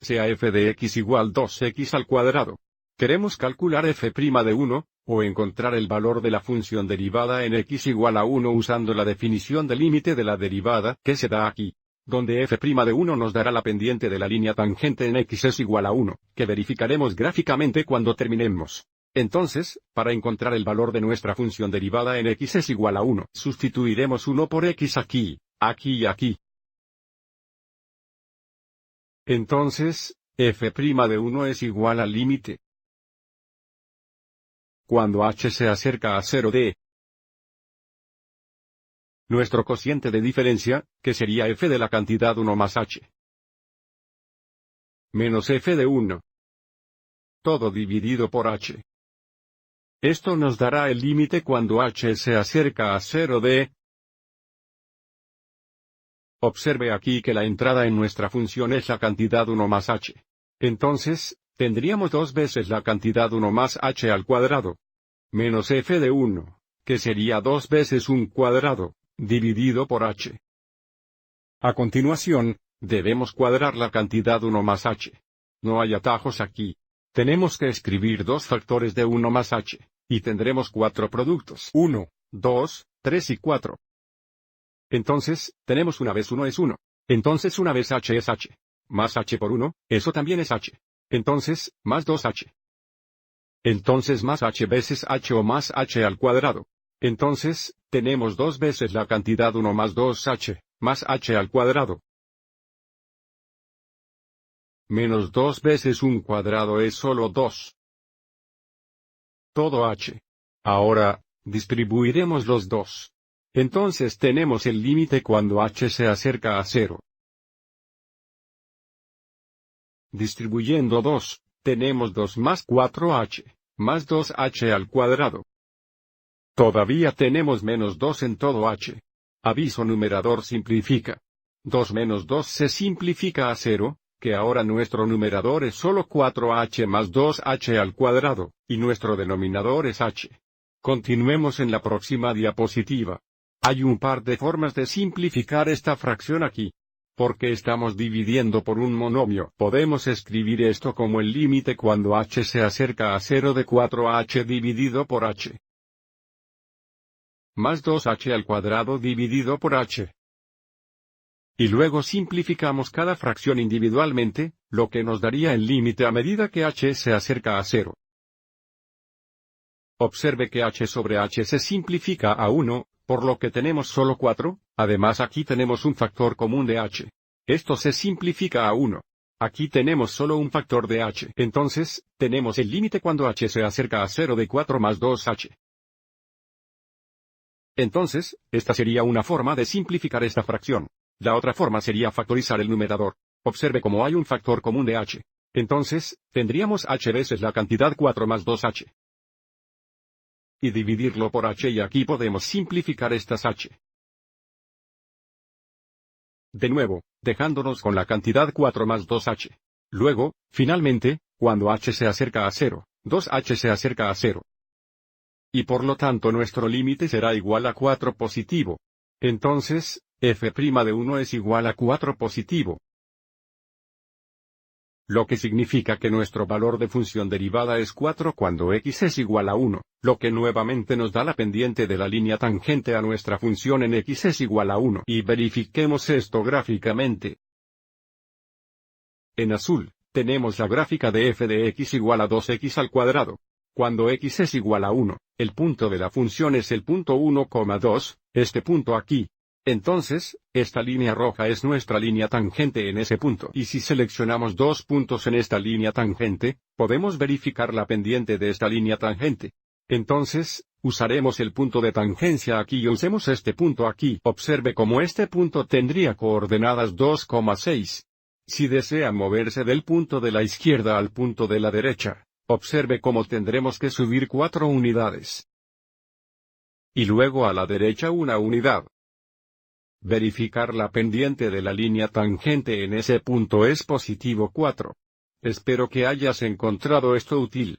sea f de x igual 2x al cuadrado. Queremos calcular f' de 1, o encontrar el valor de la función derivada en x igual a 1 usando la definición de límite de la derivada que se da aquí, donde f' de 1 nos dará la pendiente de la línea tangente en x es igual a 1, que verificaremos gráficamente cuando terminemos. Entonces, para encontrar el valor de nuestra función derivada en x es igual a 1, sustituiremos 1 por x aquí, aquí y aquí. Entonces, f' de 1 es igual al límite. Cuando h se acerca a 0 de nuestro cociente de diferencia, que sería f de la cantidad 1 más h. Menos f de 1. Todo dividido por h. Esto nos dará el límite cuando h se acerca a 0 de... Observe aquí que la entrada en nuestra función es la cantidad 1 más h. Entonces, tendríamos 2 veces la cantidad 1 más h al cuadrado. Menos f de 1, que sería 2 veces 1 cuadrado, dividido por h. A continuación, debemos cuadrar la cantidad 1 más h. No hay atajos aquí. Tenemos que escribir 2 factores de 1 más h, y tendremos 4 productos. 1, 2, 3 y 4. Entonces, tenemos una vez 1 es 1. Entonces una vez h es h. Más h por 1, eso también es h. Entonces, más 2h. Entonces más h veces h o más h al cuadrado. Entonces, tenemos 2 veces la cantidad 1 más 2h, más h al cuadrado. Menos 2 veces 1 cuadrado es solo 2. Todo h. Ahora, distribuiremos los 2. Entonces tenemos el límite cuando h se acerca a 0. Distribuyendo 2, tenemos 2 más 4h, más 2h al cuadrado. Todavía tenemos menos 2 en todo h. Aviso numerador simplifica. 2 menos 2 se simplifica a 0, que ahora nuestro numerador es solo 4h más 2h al cuadrado, y nuestro denominador es h. Continuemos en la próxima diapositiva. Hay un par de formas de simplificar esta fracción aquí. Porque estamos dividiendo por un monomio. Podemos escribir esto como el límite cuando h se acerca a 0 de 4h dividido por h. Más 2h al cuadrado dividido por h. Y luego simplificamos cada fracción individualmente, lo que nos daría el límite a medida que h se acerca a 0. Observe que h sobre h se simplifica a 1, por lo que tenemos solo 4, además aquí tenemos un factor común de h. Esto se simplifica a 1. Aquí tenemos solo un factor de h. Entonces, tenemos el límite cuando h se acerca a 0 de 4 más 2h. Entonces, esta sería una forma de simplificar esta fracción. La otra forma sería factorizar el numerador. Observe cómo hay un factor común de h. Entonces, tendríamos h veces la cantidad 4 más 2h. Y dividirlo por h y aquí podemos simplificar estas h. De nuevo, dejándonos con la cantidad 4 más 2h. Luego, finalmente, cuando h se acerca a 0, 2h se acerca a 0. Y por lo tanto nuestro límite será igual a 4 positivo. Entonces, f' de 1 es igual a 4 positivo. Lo que significa que nuestro valor de función derivada es 4 cuando x es igual a 1, lo que nuevamente nos da la pendiente de la línea tangente a nuestra función en x es igual a 1. Y verifiquemos esto gráficamente. En azul, tenemos la gráfica de f de x igual a 2x al cuadrado. Cuando x es igual a 1, el punto de la función es el punto 1,2, este punto aquí. Entonces, esta línea roja es nuestra línea tangente en ese punto. Y si seleccionamos 2 puntos en esta línea tangente, podemos verificar la pendiente de esta línea tangente. Entonces, usaremos el punto de tangencia aquí y usemos este punto aquí. Observe cómo este punto tendría coordenadas 2,6. Si desea moverse del punto de la izquierda al punto de la derecha, observe cómo tendremos que subir 4 unidades. Y luego a la derecha una unidad. Verificar la pendiente de la línea tangente en ese punto es positivo 4. Espero que hayas encontrado esto útil.